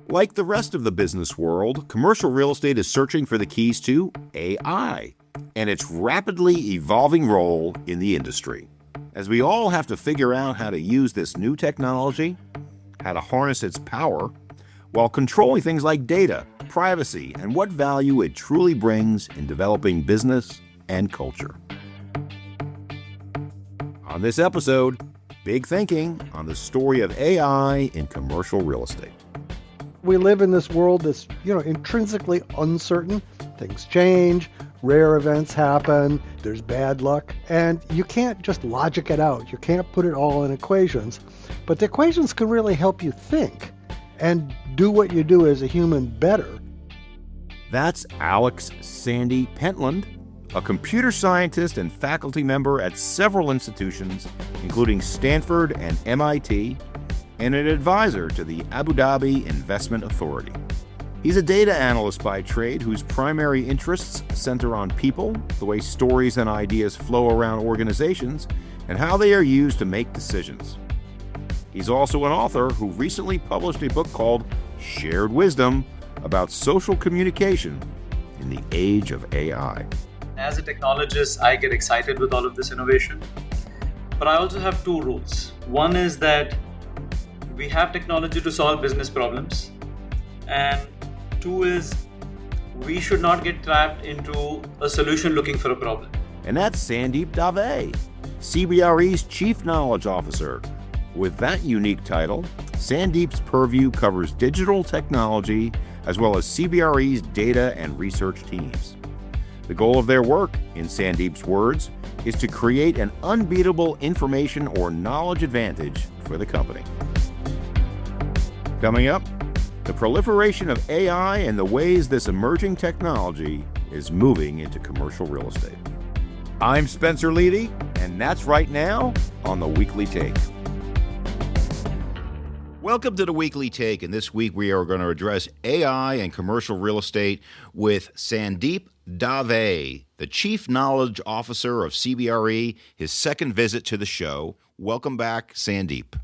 Like the rest of the business world, commercial real estate is searching for the keys to AI and its rapidly evolving role in the industry. As we all have to figure out how to use this new technology, how to harness its power, while controlling things like data, privacy, and what value it truly brings in developing business and culture. On this episode, big thinking on the story of AI in commercial real estate. We live in this world that's, intrinsically uncertain. Things change, rare events happen, there's bad luck, and you can't just logic it out. You can't put it all in equations. But the equations can really help you think and do what you do as a human better. That's Alex Sandy Pentland, a computer scientist and faculty member at several institutions, including Stanford and MIT, and an advisor to the Abu Dhabi Investment Authority. He's a data analyst by trade whose primary interests center on people, the way stories and ideas flow around organizations, and how they are used to make decisions. He's also an author who recently published a book called Shared Wisdom about social communication in the age of AI. As a technologist, I get excited with all of this innovation, but I also have two rules. One is that we have technology to solve business problems, and two is we should not get trapped into a solution looking for a problem. And that's Sandeep Davé, CBRE's Chief Knowledge Officer. With that unique title, Sandeep's purview covers digital technology as well as CBRE's data and research teams. The goal of their work, in Sandeep's words, is to create an unbeatable information or knowledge advantage for the company. Coming up, the proliferation of AI and the ways this emerging technology is moving into commercial real estate. I'm Spencer Leedy, and that's right now on The Weekly Take. Welcome to The Weekly Take, and this week we are going to address AI and commercial real estate with Sandeep Davé, the Chief Knowledge Officer of CBRE, his second visit to the show. Welcome back, Sandeep.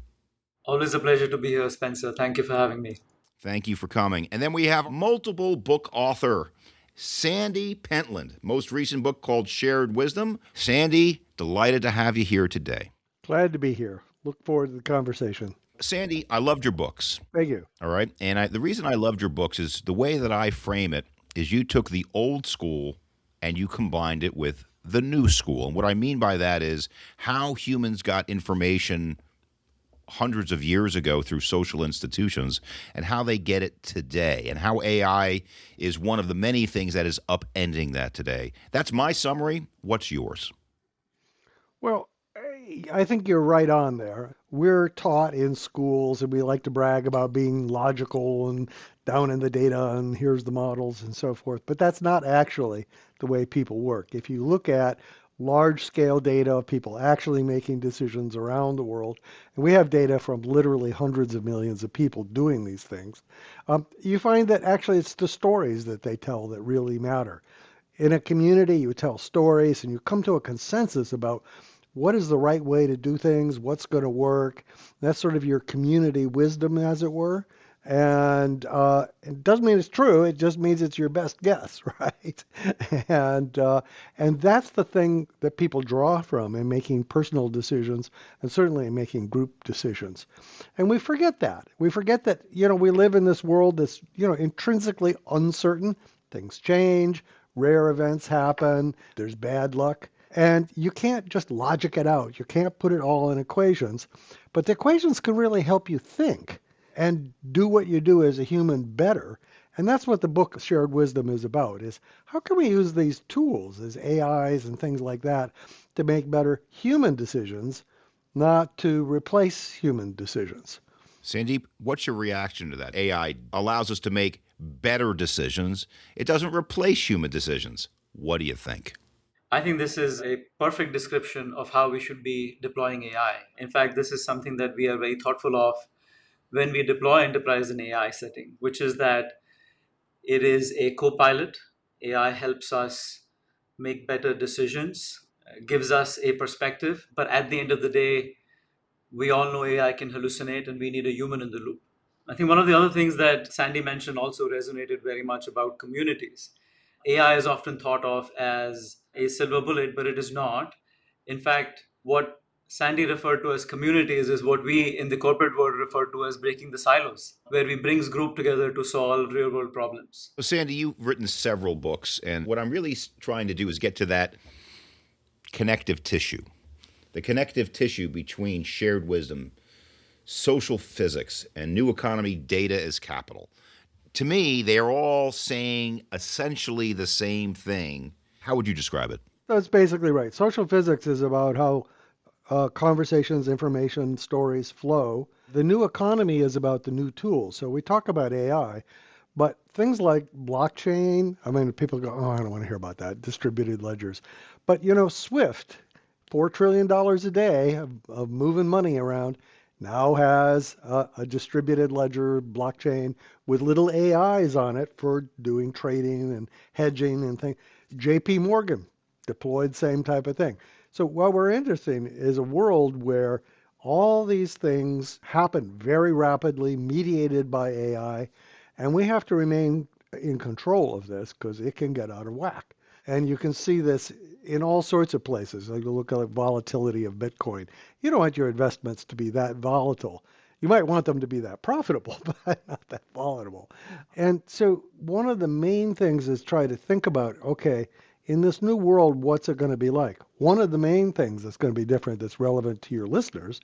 Always a pleasure to be here, Spencer. Thank you for having me. Thank you for coming. And then we have multiple book author, Sandy Pentland, most recent book called Shared Wisdom. Sandy, delighted to have you here today. Glad to be here. Look forward to the conversation. Sandy, I loved your books. Thank you. All right. And the reason I loved your books is the way that I frame it is you took the old school and you combined it with the new school. And what I mean by that is how humans got information hundreds of years ago through social institutions and how they get it today, and how AI is one of the many things that is upending that today. That's my summary. What's yours? Well, I think you're right on there. We're taught in schools, and we like to brag about being logical and down in the data, and here's the models and so forth. But that's not actually the way people work. If you look at large-scale data of people actually making decisions around the world, and we have data from literally hundreds of millions of people doing these things, you find that actually it's the stories that they tell that really matter. In a community, you tell stories, and you come to a consensus about what is the right way to do things, what's going to work. That's sort of your community wisdom, as it were. And it doesn't mean it's true. It just means it's your best guess, right? And that's the thing that people draw from in making personal decisions, and certainly in making group decisions. And we forget that. We forget that, we live in this world that's, intrinsically uncertain. Things change, rare events happen, there's bad luck. And you can't just logic it out. You can't put it all in equations. But the equations can really help you think and do what you do as a human better. And that's what the book Shared Wisdom is about, is how can we use these tools as AIs and things like that to make better human decisions, not to replace human decisions. Sandeep, what's your reaction to that? AI allows us to make better decisions. It doesn't replace human decisions. What do you think? I think this is a perfect description of how we should be deploying AI. In fact, this is something that we are very thoughtful of when we deploy enterprise in AI setting, which is that it is a co-pilot. AI helps us make better decisions, gives us a perspective. But at the end of the day, we all know AI can hallucinate and we need a human in the loop. I think one of the other things that Sandy mentioned also resonated very much about communities. AI is often thought of as a silver bullet, but it is not. In fact, what Sandy referred to as communities is what we in the corporate world refer to as breaking the silos, where we brings group together to solve real world problems. So, Sandy, you've written several books, and what I'm really trying to do is get to that connective tissue, the connective tissue between shared wisdom, social physics, and new economy data as capital. To me, they're all saying essentially the same thing. How would you describe it? That's basically right. Social physics is about how conversations, information, stories flow. The new economy is about the new tools. So we talk about AI, but things like blockchain, I mean, people go, oh, I don't want to hear about that, distributed ledgers. But, Swift, $4 trillion a day of moving money around, now has a distributed ledger blockchain with little AIs on it for doing trading and hedging and things. JP Morgan deployed same type of thing. So what we're interested in is a world where all these things happen very rapidly, mediated by AI, and we have to remain in control of this because it can get out of whack. And you can see this in all sorts of places. Like you look at the volatility of Bitcoin. You don't want your investments to be that volatile. You might want them to be that profitable, but not that volatile. And so one of the main things is try to think about, okay, in this new world, what's it going to be like? One of the main things that's going to be different that's relevant to your listeners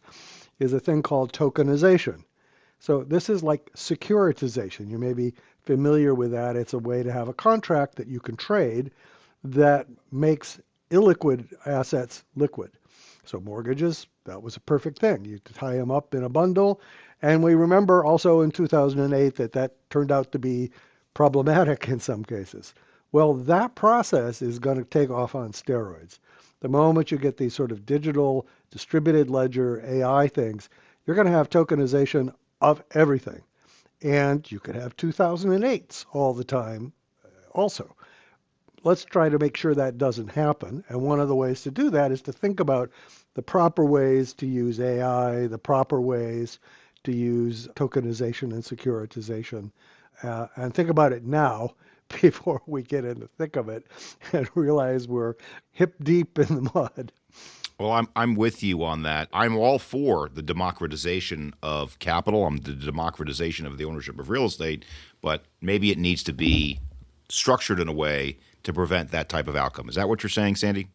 is a thing called tokenization. So this is like securitization. You may be familiar with that. It's a way to have a contract that you can trade that makes illiquid assets liquid. So mortgages, that was a perfect thing. You tie them up in a bundle. And we remember also in 2008 that turned out to be problematic in some cases. Well, that process is going to take off on steroids. The moment you get these sort of digital distributed ledger AI things, you're going to have tokenization of everything. And you could have 2008s all the time also. Let's try to make sure that doesn't happen. And one of the ways to do that is to think about the proper ways to use AI, the proper ways to use tokenization and securitization, and think about it now before we get in the thick of it and realize we're hip deep in the mud. Well, I'm with you on that. I'm all for the democratization of capital. I'm the democratization of the ownership of real estate, but maybe it needs to be structured in a way to prevent that type of outcome. Is that what you're saying, Sandy?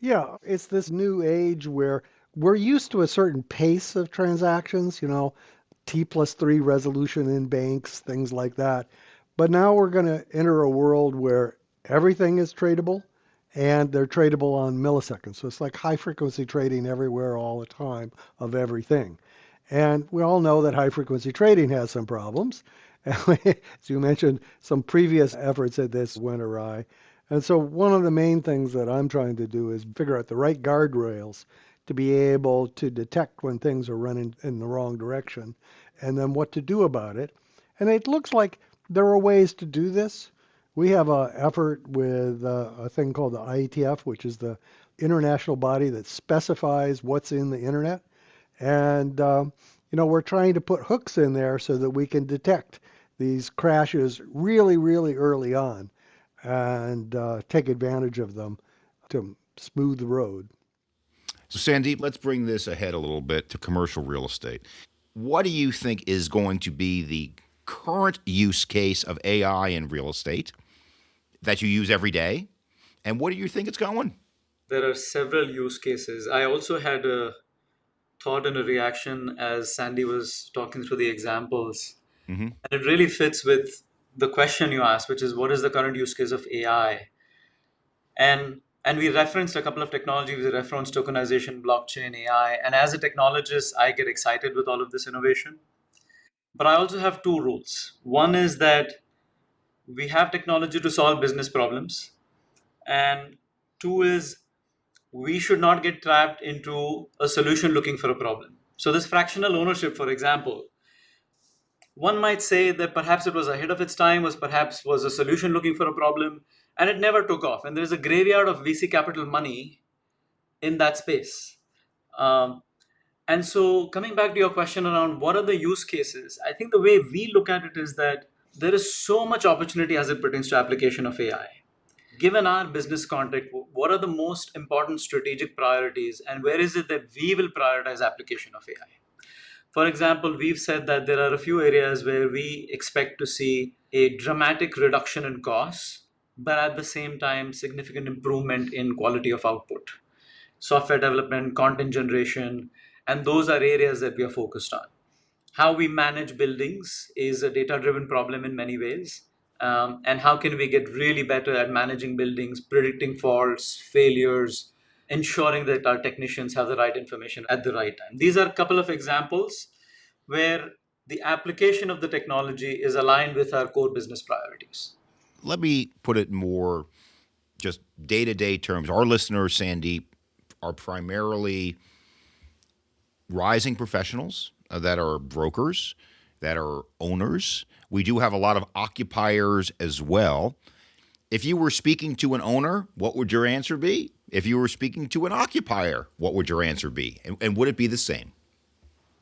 Yeah, it's this new age where we're used to a certain pace of transactions, T+3 resolution in banks, things like that. But now we're going to enter a world where everything is tradable and they're tradable on milliseconds. So it's like high frequency trading everywhere all the time of everything. And we all know that high frequency trading has some problems. As you mentioned, some previous efforts at this went awry. And so one of the main things that I'm trying to do is figure out the right guardrails to be able to detect when things are running in the wrong direction and then what to do about it. And it looks like there are ways to do this. We have an effort with a thing called the IETF, which is the international body that specifies what's in the internet. And, we're trying to put hooks in there so that we can detect these crashes really, really early on and take advantage of them to smooth the road. So, Sandeep, let's bring this ahead a little bit to commercial real estate. What do you think is going to be the current use case of AI in real estate that you use every day? And what do you think it's going? There are several use cases. I also had a thought and a reaction as Sandy was talking through the examples. Mm-hmm. And it really fits with the question you asked, which is what is the current use case of AI? And we referenced a couple of technologies. We referenced tokenization, blockchain, AI. And as a technologist, I get excited with all of this innovation. But I also have two rules. One is that we have technology to solve business problems. And two is we should not get trapped into a solution looking for a problem. So this fractional ownership, for example, one might say that perhaps it was ahead of its time, was a solution looking for a problem, and it never took off. And there is a graveyard of VC capital money in that space. Um, And so, coming back to your question around what are the use cases, I think the way we look at it is that there is so much opportunity as it pertains to application of AI. Given our business context, what are the most important strategic priorities, and where is it that we will prioritize application of AI? For example, we've said that there are a few areas where we expect to see a dramatic reduction in costs, but at the same time, significant improvement in quality of output. Software development, content generation, and those are areas that we are focused on. How we manage buildings is a data driven problem in many ways. And how can we get really better at managing buildings, predicting faults, failures, ensuring that our technicians have the right information at the right time? These are a couple of examples where the application of the technology is aligned with our core business priorities. Let me put it more just day-to-day terms. Our listeners, Sandeep, are primarily rising professionals that are brokers, that are owners. We do have a lot of occupiers as well. If you were speaking to an owner, what would your answer be? If you were speaking to an occupier, what would your answer be? And would it be the same?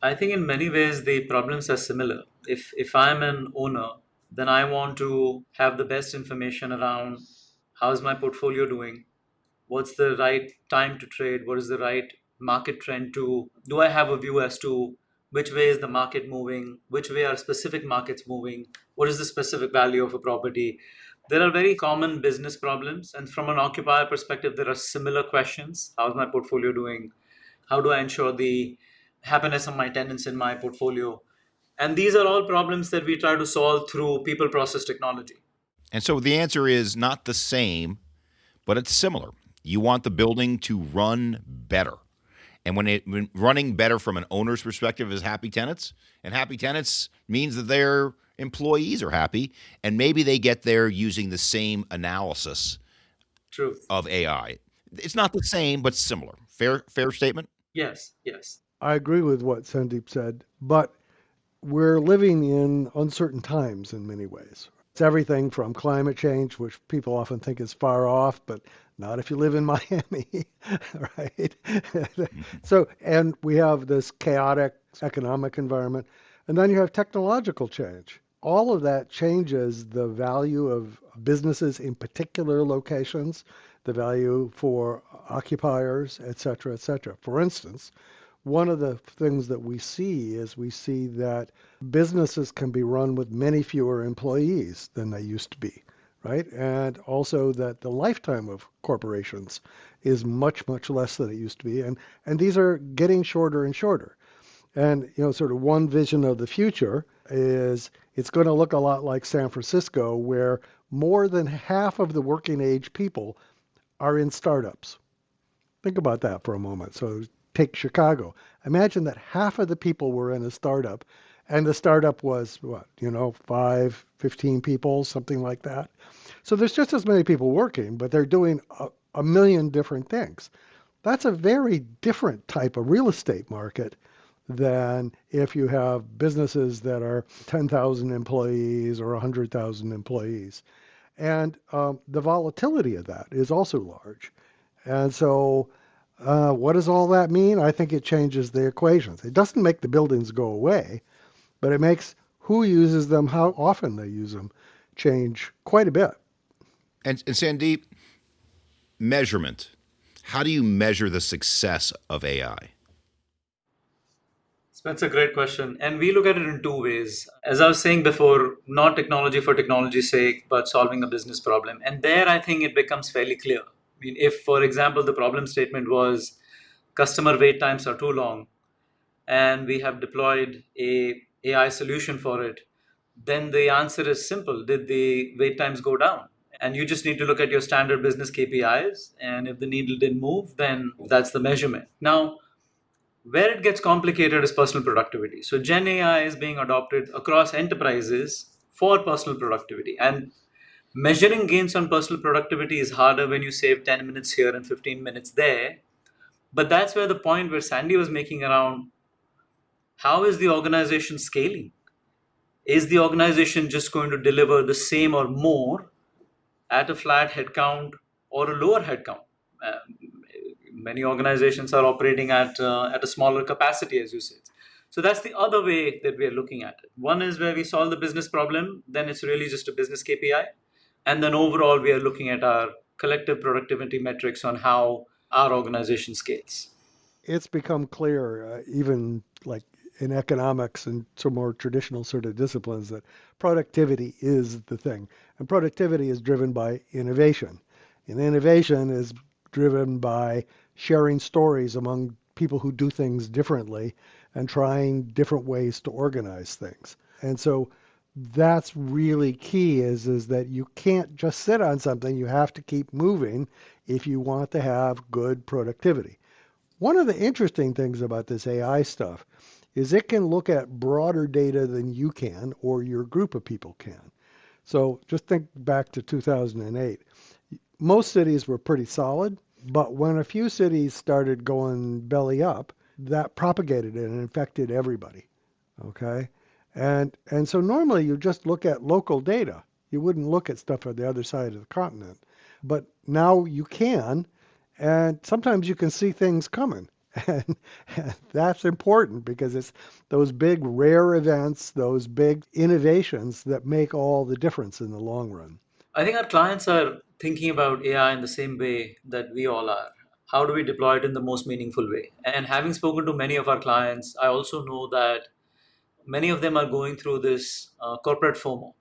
I think in many ways the problems are similar. If I'm an owner, then I want to have the best information around how's my portfolio doing, what's the right time to trade, what is the right market trend to, do I have a view as to which way is the market moving, which way are specific markets moving, what is the specific value of a property. There are very common business problems, and from an occupier perspective there are similar questions. How's my portfolio doing, how do I ensure the happiness of my tenants in my portfolio? And these are all problems that we try to solve through people process technology. And so the answer is not the same, but it's similar. You want the building to run better. And when running better from an owner's perspective is happy tenants, and happy tenants means that their employees are happy, and maybe they get there using the same analysis True. of AI. It's not the same, but similar. Fair statement? Yes, yes. I agree with what Sandeep said, but we're living in uncertain times in many ways. It's everything from climate change, which people often think is far off, but not if you live in Miami, right? So, and we have this chaotic economic environment, and then you have technological change. All of that changes the value of businesses in particular locations, the value for occupiers, et cetera, et cetera. For instance, one of the things that we see is we see that businesses can be run with many fewer employees than they used to be, right? And also that the lifetime of corporations is much, much less than it used to be. And these are getting shorter and shorter. And, sort of one vision of the future is it's going to look a lot like San Francisco, where more than half of the working age people are in startups. Think about that for a moment. So take Chicago. Imagine that half of the people were in a startup, and the startup was what, 5, 15 people, something like that. So there's just as many people working, but they're doing a million different things. That's a very different type of real estate market than if you have businesses that are 10,000 employees or 100,000 employees. And the volatility of that is also large. And so what does all that mean? I think it changes the equations. It doesn't make the buildings go away, but it makes who uses them, how often they use them, change quite a bit. And Sandeep, measurement. How do you measure the success of AI? That's a great question. And we look at it in two ways. As I was saying before, not technology for technology's sake, but solving a business problem. And there, I think it becomes fairly clear. I mean, if, for example, the problem statement was customer wait times are too long, and we have deployed a AI solution for it, then the answer is simple. Did the wait times go down? And you just need to look at your standard business KPIs. And if the needle didn't move, then that's the measurement. Now, where it gets complicated is personal productivity. So Gen AI is being adopted across enterprises for personal productivity. And measuring gains on personal productivity is harder when you save 10 minutes here and 15 minutes there. But that's where the point where Sandy was making around how is the organization scaling? Is the organization just going to deliver the same or more at a flat headcount or a lower headcount? Many organizations are operating at a smaller capacity, as you said. So that's the other way that we are looking at it. One is where we solve the business problem, then it's really just a business KPI. And then overall, we are looking at our collective productivity metrics on how our organization scales. It's become clear, even like in economics and some more traditional sort of disciplines, that productivity is the thing. And productivity is driven by innovation. And innovation is driven by sharing stories among people who do things differently and trying different ways to organize things. And so that's really key is that you can't just sit on something. You have to keep moving if you want to have good productivity. One of the interesting things about this AI stuff is it can look at broader data than you can or your group of people can. So just think back to 2008. Most cities were pretty solid, but when a few cities started going belly up, that propagated it and infected everybody. Okay? And so normally you just look at local data. You wouldn't look at stuff on the other side of the continent. But now you can, and sometimes you can see things coming. And that's important because it's those big rare events, those big innovations that make all the difference in the long run. I think our clients are thinking about AI in the same way that we all are. How do we deploy it in the most meaningful way? And having spoken to many of our clients, I also know that many of them are going through this corporate FOMO.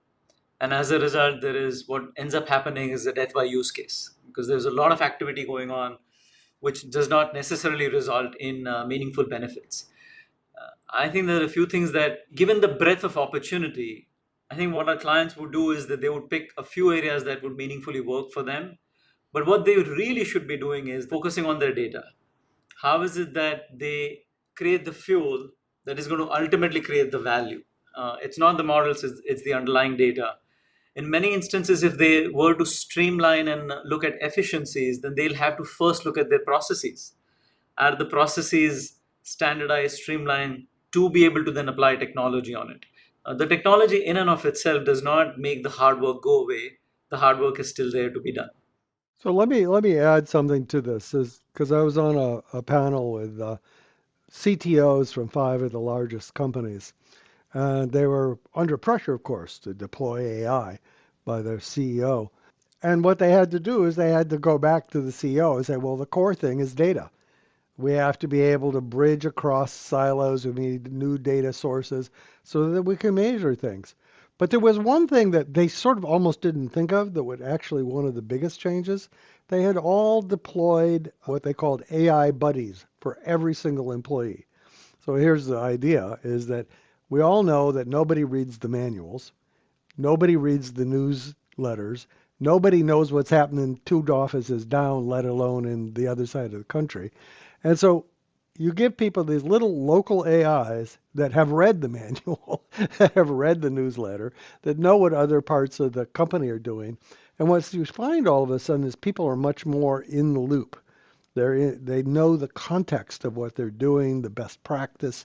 And as a result, there is what ends up happening is a death by use case because there's a lot of activity going on, which does not necessarily result in meaningful benefits. I think there are a few things that, given the breadth of opportunity, I think what our clients would do is that they would pick a few areas that would meaningfully work for them. But what they really should be doing is focusing on their data. How is it that they create the fuel that is going to ultimately create the value? It's not the models, it's the underlying data. In many instances, if they were to streamline and look at efficiencies, then they'll have to first look at their processes. Are the processes standardized, streamlined to be able to then apply technology on it? The technology in and of itself does not make the hard work go away. The hard work is still there to be done. So let me add something to this, because I was on a panel with CTOs from five of the largest companies, and they were under pressure, of course, to deploy AI by their CEO. And what they had to do is they had to go back to the CEO and say, well, the core thing is data. We have to be able to bridge across silos. We need new data sources so that we can measure things. But there was one thing that they sort of almost didn't think of that was actually one of the biggest changes. They had all deployed what they called AI buddies for every single employee. So here's the idea is that we all know that nobody reads the manuals. Nobody reads the newsletters. Nobody knows what's happening 2 offices down, let alone in the other side of the country. And so you give people these little local AIs that have read the manual, that have read the newsletter, that know what other parts of the company are doing. And what you find all of a sudden is people are much more in the loop. They know the context of what they're doing, the best practice,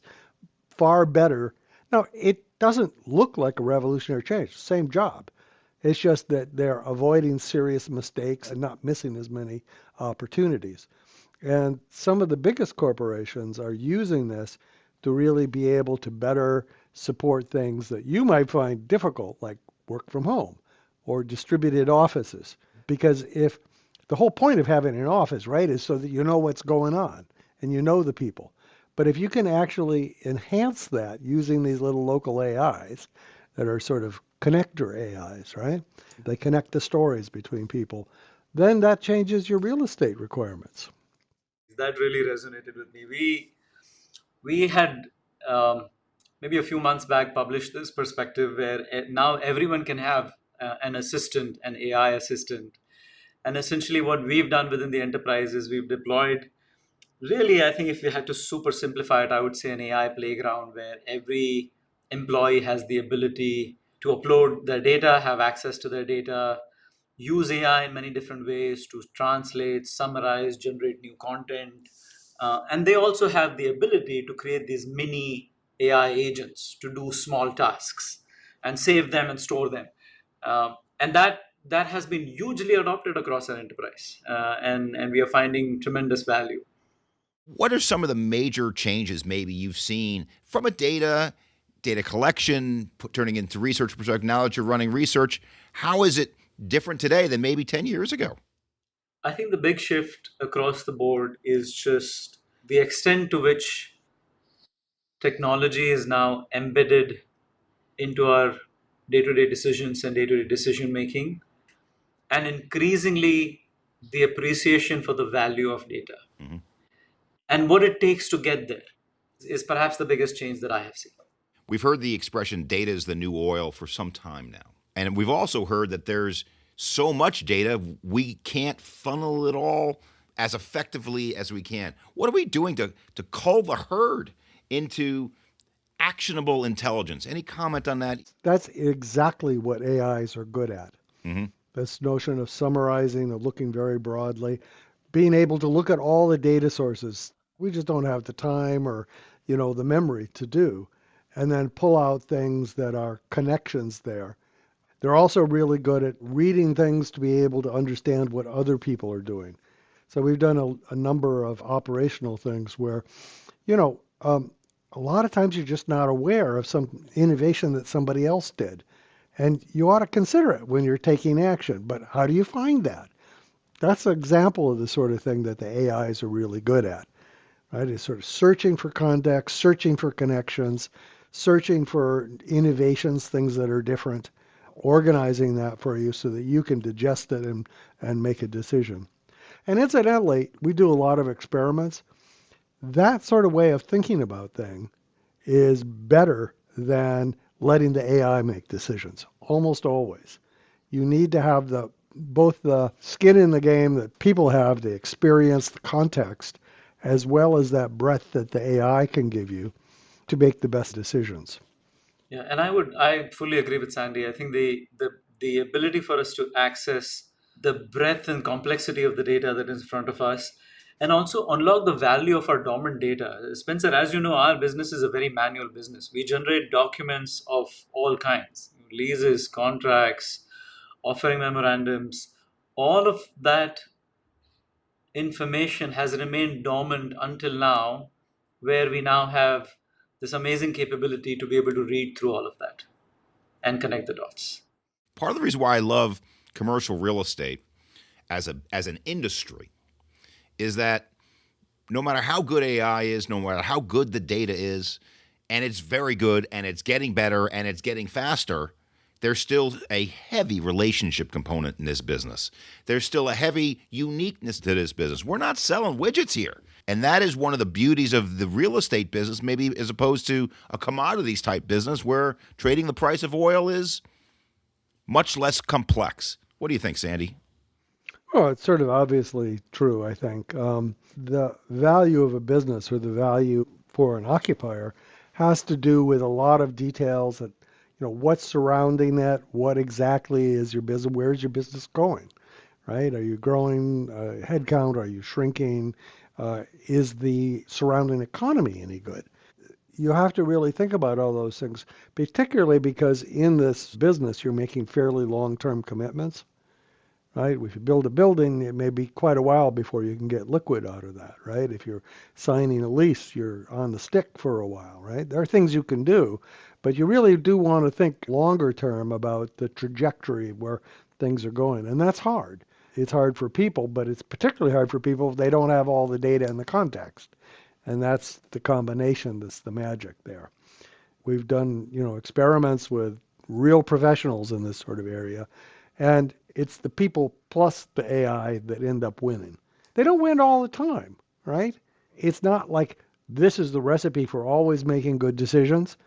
far better. Now, it doesn't look like a revolutionary change, same job. It's just that they're avoiding serious mistakes and not missing as many opportunities. And some of the biggest corporations are using this to really be able to better support things that you might find difficult, like work from home or distributed offices. Because if the whole point of having an office, right, is so that you know what's going on and you know the people. But if you can actually enhance that using these little local AIs that are sort of connector AIs, right? They connect the stories between people. Then that changes your real estate requirements. That really resonated with me. We had maybe a few months back published this perspective where now everyone can have an assistant, an AI assistant. And essentially, what we've done within the enterprise is we've deployed really, I think if we had to super simplify it, I would say an AI playground where every employee has the ability to upload their data, have access to their data, use AI in many different ways to translate, summarize, generate new content. And they also have the ability to create these mini AI agents to do small tasks and save them and store them. And that that has been hugely adopted across our enterprise, and we are finding tremendous value. What are some of the major changes maybe you've seen from a data collection, turning into research perspective? Now that you're running research, how is it different today than maybe 10 years ago? I think the big shift across the board is just the extent to which technology is now embedded into our day-to-day decisions and day-to-day decision making, and increasingly the appreciation for the value of data Mhm. and what it takes to get there is perhaps the biggest change that I have seen. We've heard the expression data is the new oil for some time now. And we've also heard that there's so much data, we can't funnel it all as effectively as we can. What are we doing to cull the herd into actionable intelligence? Any comment on that? That's exactly what AIs are good at. Mm-hmm. This notion of summarizing, of looking very broadly, being able to look at all the data sources. We just don't have the time or, the memory to do, and then pull out things that are connections there. They're also really good at reading things to be able to understand what other people are doing. So we've done a number of operational things where, you know, um, a lot of times you're just not aware of some innovation that somebody else did. And you ought to consider it when you're taking action. But how do you find that? That's an example of the sort of thing that the AIs are really good at, right? Is sort of searching for context, searching for connections, searching for innovations, things that are different, organizing that for you so that you can digest it and make a decision. And incidentally, we do a lot of experiments. That sort of way of thinking about things is better than letting the AI make decisions, almost always. You need to have both the skin in the game that people have, the experience, the context, as well as that breadth that the AI can give you to make the best decisions. Yeah, and I fully agree with Sandy. I think the ability for us to access the breadth and complexity of the data that is in front of us, and also unlock the value of our dormant data. Spencer, as you know, our business is a very manual business. We generate documents of all kinds: leases, contracts, offering memorandums. All of that information has remained dormant until now, where we now have this amazing capability to be able to read through all of that and connect the dots. Part of the reason why I love commercial real estate as an industry is that no matter how good AI is, no matter how good the data is, and it's very good and it's getting better and it's getting faster, there's still a heavy relationship component in this business. There's still a heavy uniqueness to this business. We're not selling widgets here. And that is one of the beauties of the real estate business, maybe as opposed to a commodities type business where trading the price of oil is much less complex. What do you think, Sandy? Well, it's sort of obviously true, I think. The value of a business or the value for an occupier has to do with a lot of details that, what's surrounding that, what exactly is your business, where's your business going, right? Are you growing headcount? Are you shrinking? Is the surrounding economy any good? You have to really think about all those things, particularly because in this business, you're making fairly long-term commitments, right? If you build a building, it may be quite a while before you can get liquid out of that, right? If you're signing a lease, you're on the stick for a while, right? There are things you can do, but you really do want to think longer term about the trajectory where things are going. And that's hard. It's hard for people, but it's particularly hard for people if they don't have all the data and the context. And that's the combination that's the magic there. We've done, experiments with real professionals in this sort of area, and it's the people plus the AI that end up winning. They don't win all the time, right? It's not like this is the recipe for always making good decisions.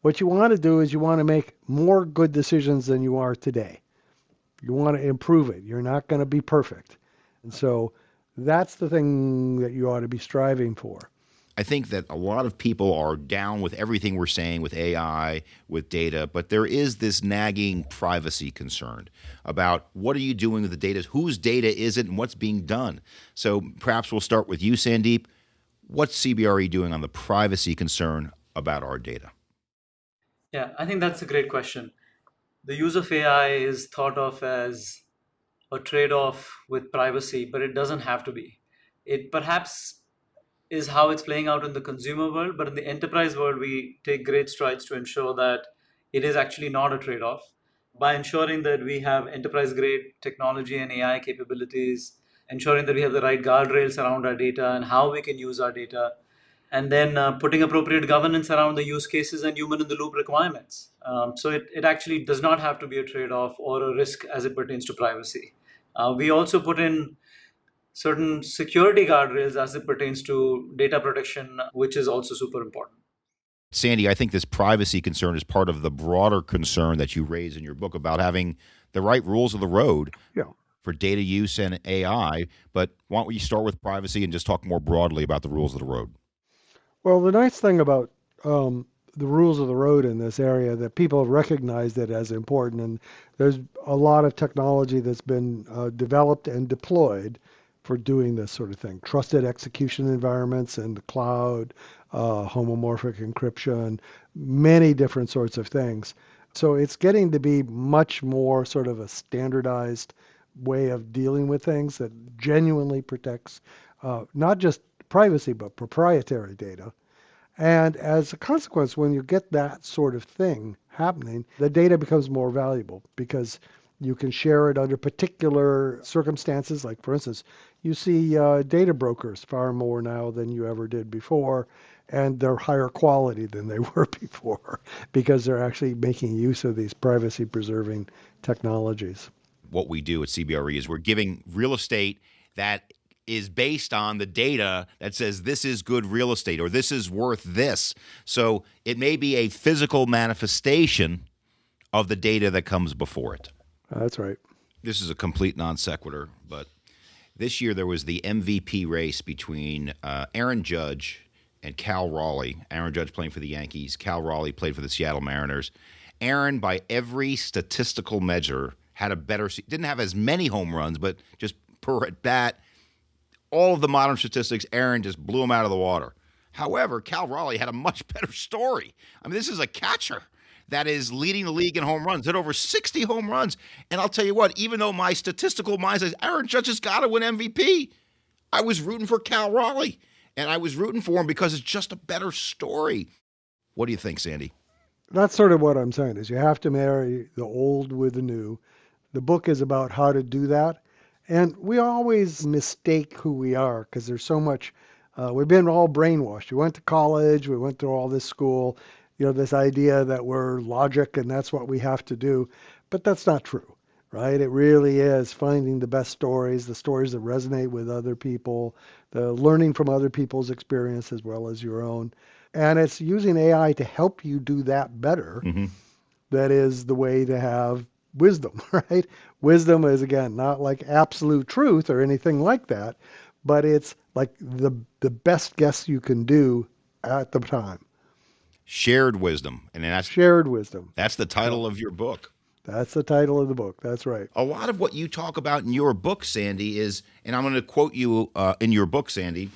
What you want to do is you want to make more good decisions than you are today. You want to improve it. You're not going to be perfect. And so that's the thing that you ought to be striving for. I think that a lot of people are down with everything we're saying with AI, with data, but there is this nagging privacy concern about what are you doing with the data, whose data is it, and what's being done. So perhaps we'll start with you, Sandeep. What's CBRE doing on the privacy concern about our data? Yeah, I think that's a great question. The use of AI is thought of as a trade off with privacy, but it doesn't have to be. It perhaps is how it's playing out in the consumer world, but in the enterprise world, we take great strides to ensure that it is actually not a trade off by ensuring that we have enterprise grade technology and AI capabilities, ensuring that we have the right guardrails around our data and how we can use our data, and then putting appropriate governance around the use cases and human in the loop requirements. So it actually does not have to be a trade off or a risk as it pertains to privacy. We also put in certain security guardrails as it pertains to data protection, which is also super important. Sandy, I think this privacy concern is part of the broader concern that you raise in your book about having the right rules of the road Yeah. for data use and AI. But why don't we start with privacy and just talk more broadly about the rules of the road? Well, the nice thing about the rules of the road in this area that people have recognized it as important, and there's a lot of technology that's been developed and deployed for doing this sort of thing. Trusted execution environments in the cloud, homomorphic encryption, many different sorts of things. So it's getting to be much more sort of a standardized way of dealing with things that genuinely protects not just privacy, but proprietary data. And as a consequence, when you get that sort of thing happening, the data becomes more valuable because you can share it under particular circumstances. Like, for instance, you see data brokers far more now than you ever did before, and they're higher quality than they were before because they're actually making use of these privacy preserving technologies. What we do at CBRE is we're giving real estate that is based on the data that says this is good real estate or this is worth this. So it may be a physical manifestation of the data that comes before it. That's right. This is a complete non sequitur, but this year there was the MVP race between Aaron Judge and Cal Raleigh. Aaron Judge playing for the Yankees. Cal Raleigh played for the Seattle Mariners. Aaron, by every statistical measure, had a better, didn't have as many home runs, but just per at bat, all of the modern statistics, Aaron just blew him out of the water. However, Cal Raleigh had a much better story. I mean, this is a catcher that is leading the league in home runs, hit over 60 home runs. And I'll tell you what, even though my statistical mind says Aaron Judge has got to win MVP, I was rooting for Cal Raleigh. And I was rooting for him because it's just a better story. What do you think, Sandy? That's sort of what I'm saying is you have to marry the old with the new. The book is about how to do that. And we always mistake who we are because there's so much, we've been all brainwashed. We went to college, we went through all this school, this idea that we're logic and that's what we have to do. But that's not true, right? It really is finding the best stories, the stories that resonate with other people, the learning from other people's experience as well as your own. And it's using AI to help you do that better. Mm-hmm. That is the way to have wisdom, right? Wisdom is, again, not like absolute truth or anything like that, but it's like the best guess you can do at the time. Shared wisdom. And that's shared wisdom. That's the title of your book. That's the title of the book. That's right. A lot of what you talk about in your book, Sandy, is, and I'm going to quote you in your book, Sandy,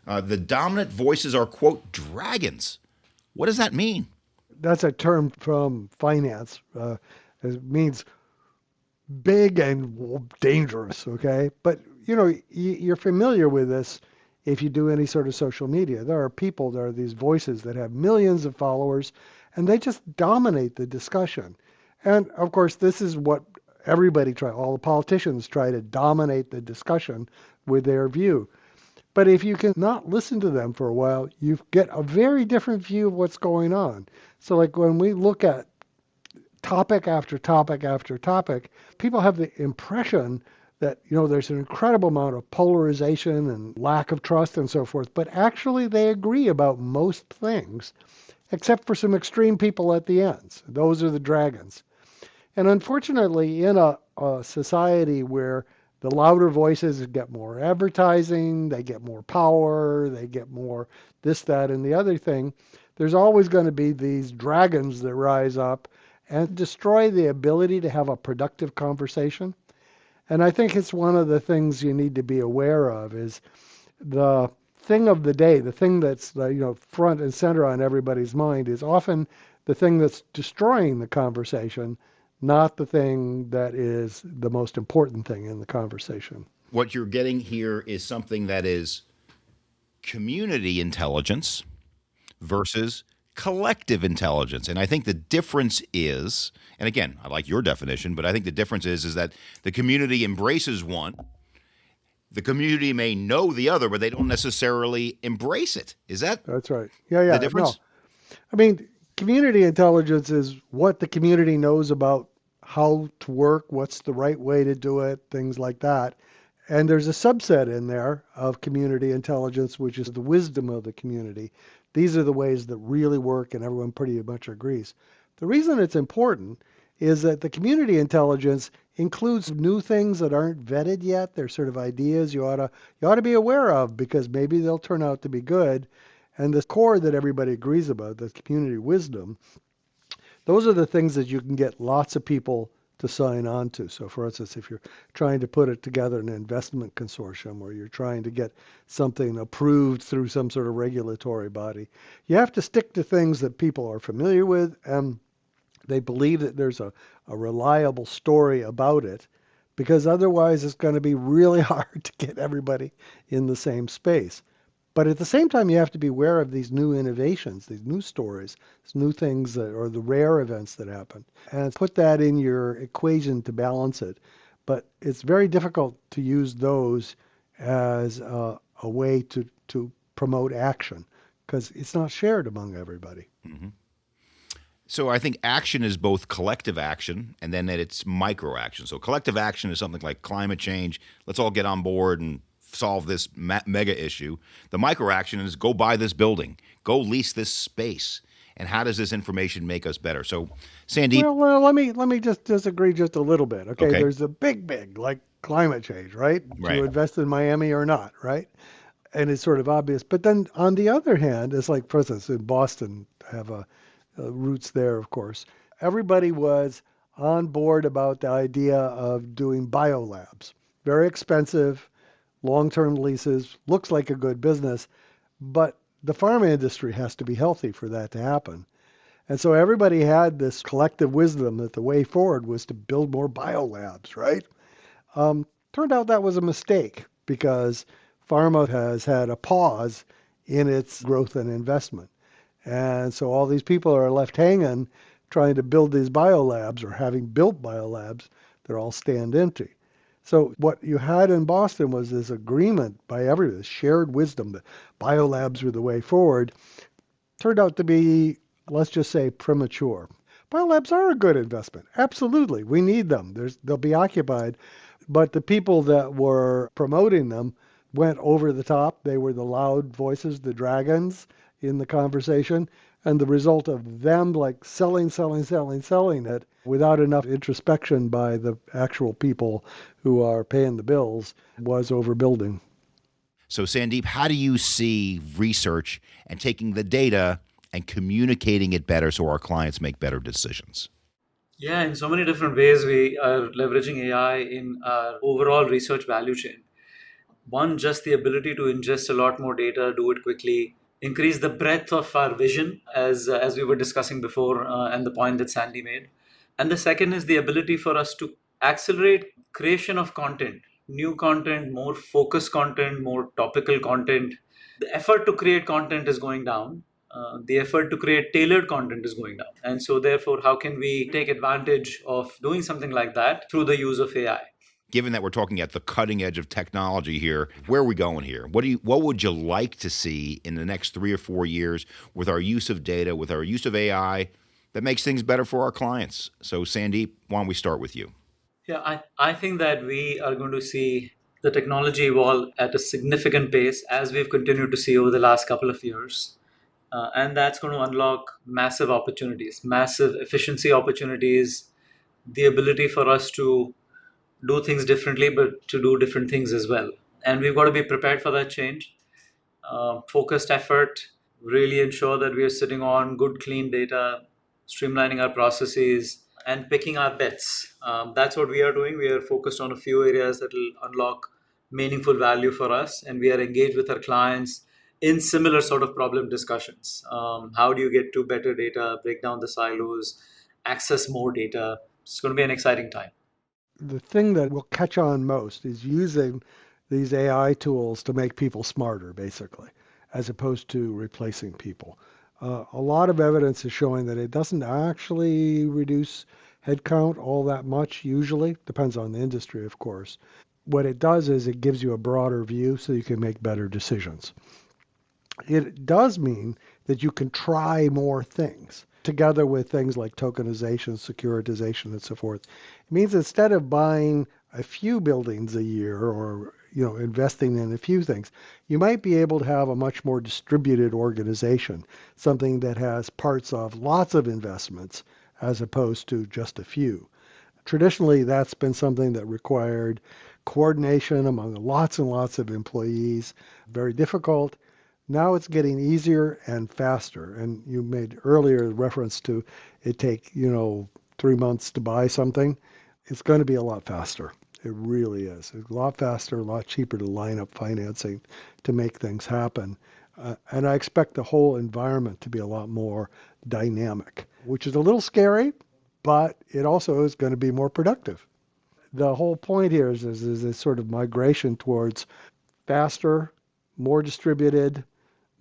the dominant voices are, quote, dragons. What does that mean? That's a term from finance. It means big and dangerous, okay? But, you're familiar with this if you do any sort of social media. There are people, there are these voices that have millions of followers, and they just dominate the discussion. And, of course, this is what all the politicians try to dominate the discussion with their view. But if you can not listen to them for a while, you get a very different view of what's going on. So like when we look at topic after topic after topic, people have the impression that, there's an incredible amount of polarization and lack of trust and so forth. But actually they agree about most things, except for some extreme people at the ends. Those are the dragons. And unfortunately, in a society where the louder voices get more advertising, they get more power, they get more this, that, and the other thing, there's always going to be these dragons that rise up and destroy the ability to have a productive conversation. And I think it's one of the things you need to be aware of is the thing of the day, the thing that's front and center on everybody's mind is often the thing that's destroying the conversation, not the thing that is the most important thing in the conversation. What you're getting here is something that is community intelligence versus collective intelligence. And I think the difference is, and again, I like your definition, but I think the difference is that the community embraces one. The community may know the other, but they don't necessarily embrace it. Is that That's right. Yeah. the difference? No. I mean, community intelligence is what the community knows about how to work, what's the right way to do it, things like that. And there's a subset in there of community intelligence, which is the wisdom of the community. These are the ways that really work, and everyone pretty much agrees. The reason it's important is that the community intelligence includes new things that aren't vetted yet. They're sort of ideas you ought to be aware of because maybe they'll turn out to be good. And the core that everybody agrees about, the community wisdom, those are the things that you can get lots of people to sign on to. So for instance, if you're trying to put it together in an investment consortium or you're trying to get something approved through some sort of regulatory body, you have to stick to things that people are familiar with and they believe that there's a reliable story about it, because otherwise it's going to be really hard to get everybody in the same space. But at the same time, you have to be aware of these new innovations, these new stories, these new things that are the rare events that happen, and put that in your equation to balance it. But it's very difficult to use those as a way to promote action because it's not shared among everybody. Mm-hmm. So I think action is both collective action and then that it's micro action. So collective action is something like climate change. Let's all get on board and solve this mega issue. The micro action is go buy this building, go lease this space. And how does this information make us better? So, Sandeep. Well, let me just disagree just a little bit. Okay, there's a big like climate change, right? Right. To invest in Miami or not, right? And it's sort of obvious. But then on the other hand, it's like, for instance, in Boston, I have roots there, of course. Everybody was on board about the idea of doing biolabs. Very expensive, long-term leases, looks like a good business, but the pharma industry has to be healthy for that to happen. And so everybody had this collective wisdom that the way forward was to build more biolabs, right? Turned out that was a mistake because pharma has had a pause in its growth and investment. And so all these people are left hanging trying to build these biolabs or having built biolabs, they're all stand empty. So what you had in Boston was this agreement by everyone, this shared wisdom that biolabs were the way forward. Turned out to be, let's just say, premature. Biolabs are a good investment. Absolutely. We need them. They'll be occupied. But the people that were promoting them went over the top. They were the loud voices, the dragons in the conversation. And the result of them like selling it without enough introspection by the actual people who are paying the bills was overbuilding. So Sandeep, how do you see research and taking the data and communicating it better so our clients make better decisions? Yeah, in so many different ways, we are leveraging AI in our overall research value chain. One, just the ability to ingest a lot more data, do it quickly, increase the breadth of our vision, as we were discussing before, and the point that Sandy made. And the second is the ability for us to accelerate creation of content, new content, more focused content, more topical content. The effort to create content is going down. The effort to create tailored content is going down. And so therefore, how can we take advantage of doing something like that through the use of AI? Given that we're talking at the cutting edge of technology here, where are we going here? What would you like to see in the next 3 or 4 years with our use of data, with our use of AI that makes things better for our clients? So Sandeep, why don't we start with you? Yeah, I think that we are going to see the technology evolve at a significant pace as we've continued to see over the last couple of years. And that's going to unlock massive opportunities, massive efficiency opportunities, the ability for us to do things differently, but to do different things as well. And we've got to be prepared for that change. Focused effort, really ensure that we are sitting on good, clean data, streamlining our processes, and picking our bets. That's what we are doing. We are focused on a few areas that will unlock meaningful value for us, and we are engaged with our clients in similar sort of problem discussions. How do you get to better data, break down the silos, access more data? It's going to be an exciting time. The thing that will catch on most is using these AI tools to make people smarter, basically, as opposed to replacing people. A lot of evidence is showing that it doesn't actually reduce headcount all that much, usually. Depends on the industry, of course. What it does is it gives you a broader view so you can make better decisions. It does mean that you can try more things together with things like tokenization, securitization, and so forth. It means instead of buying a few buildings a year or investing in a few things, you might be able to have a much more distributed organization, something that has parts of lots of investments as opposed to just a few. Traditionally, that's been something that required coordination among lots and lots of employees, very difficult. Now it's getting easier and faster. And you made earlier reference to it take, 3 months to buy something. It's going to be a lot faster. It really is. It's a lot faster, a lot cheaper to line up financing to make things happen. And I expect the whole environment to be a lot more dynamic, which is a little scary, but it also is going to be more productive. The whole point here is this sort of migration towards faster, more distributed,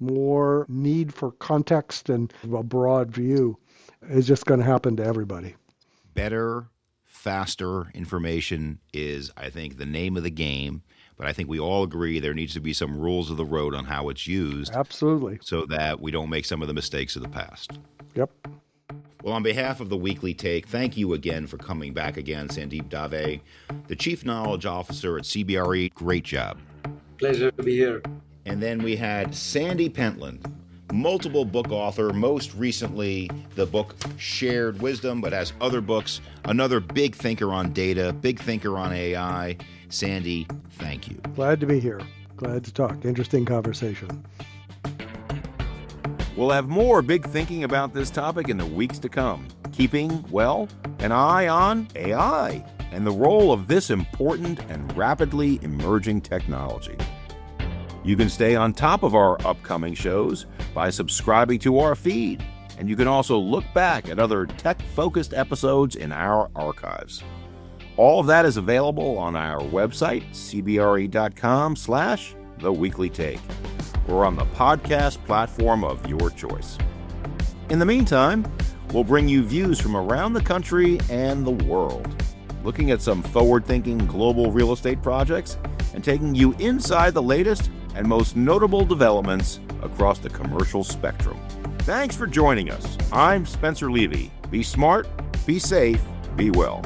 more need for context and a broad view is just going to happen to everybody. Better, faster information is, I think, the name of the game. But I think we all agree there needs to be some rules of the road on how it's used. Absolutely. So that we don't make some of the mistakes of the past. Yep. Well, on behalf of the Weekly Take, thank you again for coming back again, Sandeep Davé, the Chief Knowledge Officer at CBRE. Great job. Pleasure to be here. And then we had Sandy Pentland, multiple book author, most recently the book Shared Wisdom, but has other books, another big thinker on data, big thinker on AI. Sandy, thank you. Glad to be here. Glad to talk. Interesting conversation. We'll have more big thinking about this topic in the weeks to come, keeping, well, an eye on AI and the role of this important and rapidly emerging technology. You can stay on top of our upcoming shows by subscribing to our feed, and you can also look back at other tech-focused episodes in our archives. All of that is available on our website, cbre.com/theweeklytake, or on the podcast platform of your choice. In the meantime, we'll bring you views from around the country and the world, looking at some forward-thinking global real estate projects and taking you inside the latest and most notable developments across the commercial spectrum. Thanks for joining us. I'm Spencer Levy. Be smart, be safe, be well.